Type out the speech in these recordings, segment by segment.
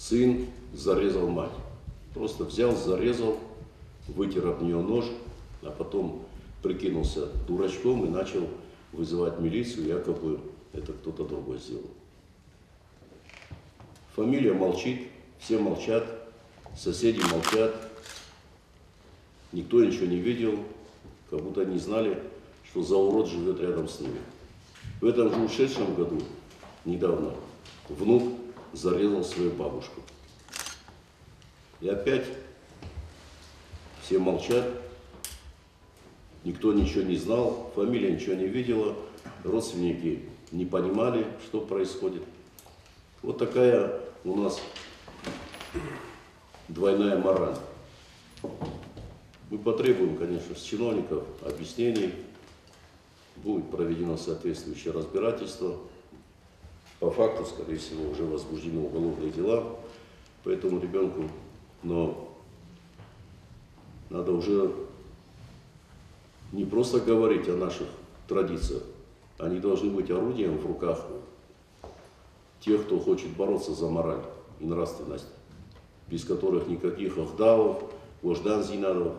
сын зарезал мать. Просто взял, зарезал, вытер об нее нож, а потом прикинулся дурачком и начал вызывать милицию, якобы это кто-то другой сделал. Фамилия молчит, все молчат, соседи молчат, никто ничего не видел, как будто не знали, что за урод живет рядом с ними. В этом же ушедшем году, недавно, внук зарезал свою бабушку. И опять все молчат, никто ничего не знал, фамилия ничего не видела, родственники не понимали, что происходит. Вот такая у нас двойная мораль. Мы потребуем, конечно, с чиновников объяснений, будет проведено соответствующее разбирательство. По факту, скорее всего, уже возбуждены уголовные дела по этому ребенку, но надо уже не просто говорить о наших традициях, они должны быть орудием в руках тех, кто хочет бороться за мораль и нравственность, без которых никаких ахдавов, вождан зинадов,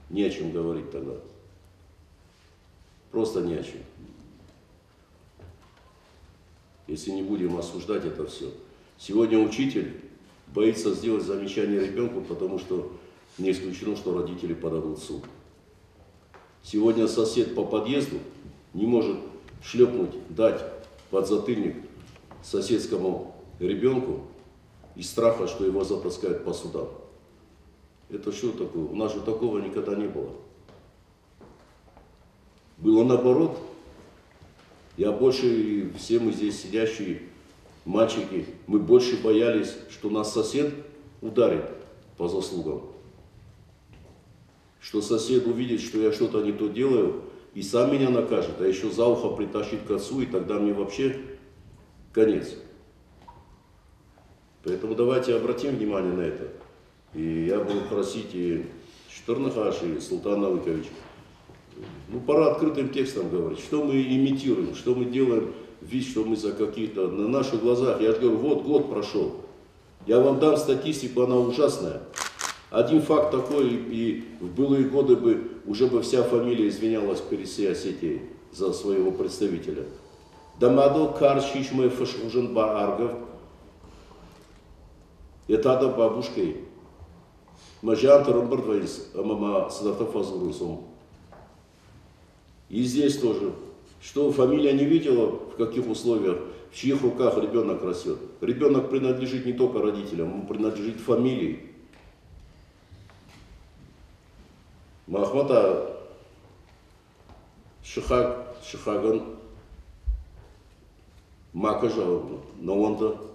не о чем говорить тогда. Просто не о чем. Если не будем осуждать это все. Сегодня учитель боится сделать замечание ребенку, потому что не исключено, что родители подадут в суд. Сегодня сосед по подъезду не может шлепнуть, дать подзатыльник соседскому ребенку из страха, что его затаскают по судам. Это что такое? У нас же такого никогда не было. Было наоборот. Я больше, все мы здесь сидящие мальчики, мы больше боялись, что нас сосед ударит по заслугам. Что сосед увидит, что я что-то не то делаю, и сам меня накажет, а еще за ухо притащит к отцу, и тогда мне вообще конец. Поэтому давайте обратим внимание на это. И я буду просить и Шторнахаш, и Султан Навыкович, ну, пора открытым текстом говорить, что мы имитируем, что мы делаем вид, что мы за какие-то, на наших глазах, я же говорю, вот год прошел, я вам дам статистику, она ужасная. Один факт такой, и в былые годы бы уже бы вся фамилия извинялась перед всей Осетией за своего представителя. Дамадо Каршишмы Фашхужен Бааргов, это да бабушкой. Мажанта Ромбардвайс, мама Садартафазурусом. И здесь тоже, что фамилия не видела, в каких условиях, в чьих руках ребенок растет. Ребенок принадлежит не только родителям, он принадлежит фамилии. Махмата Шихаган Макажа, но он-то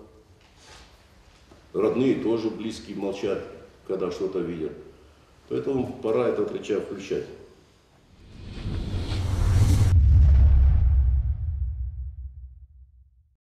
родные тоже близкие молчат, когда что-то видят. Поэтому пора этот рычаг включать.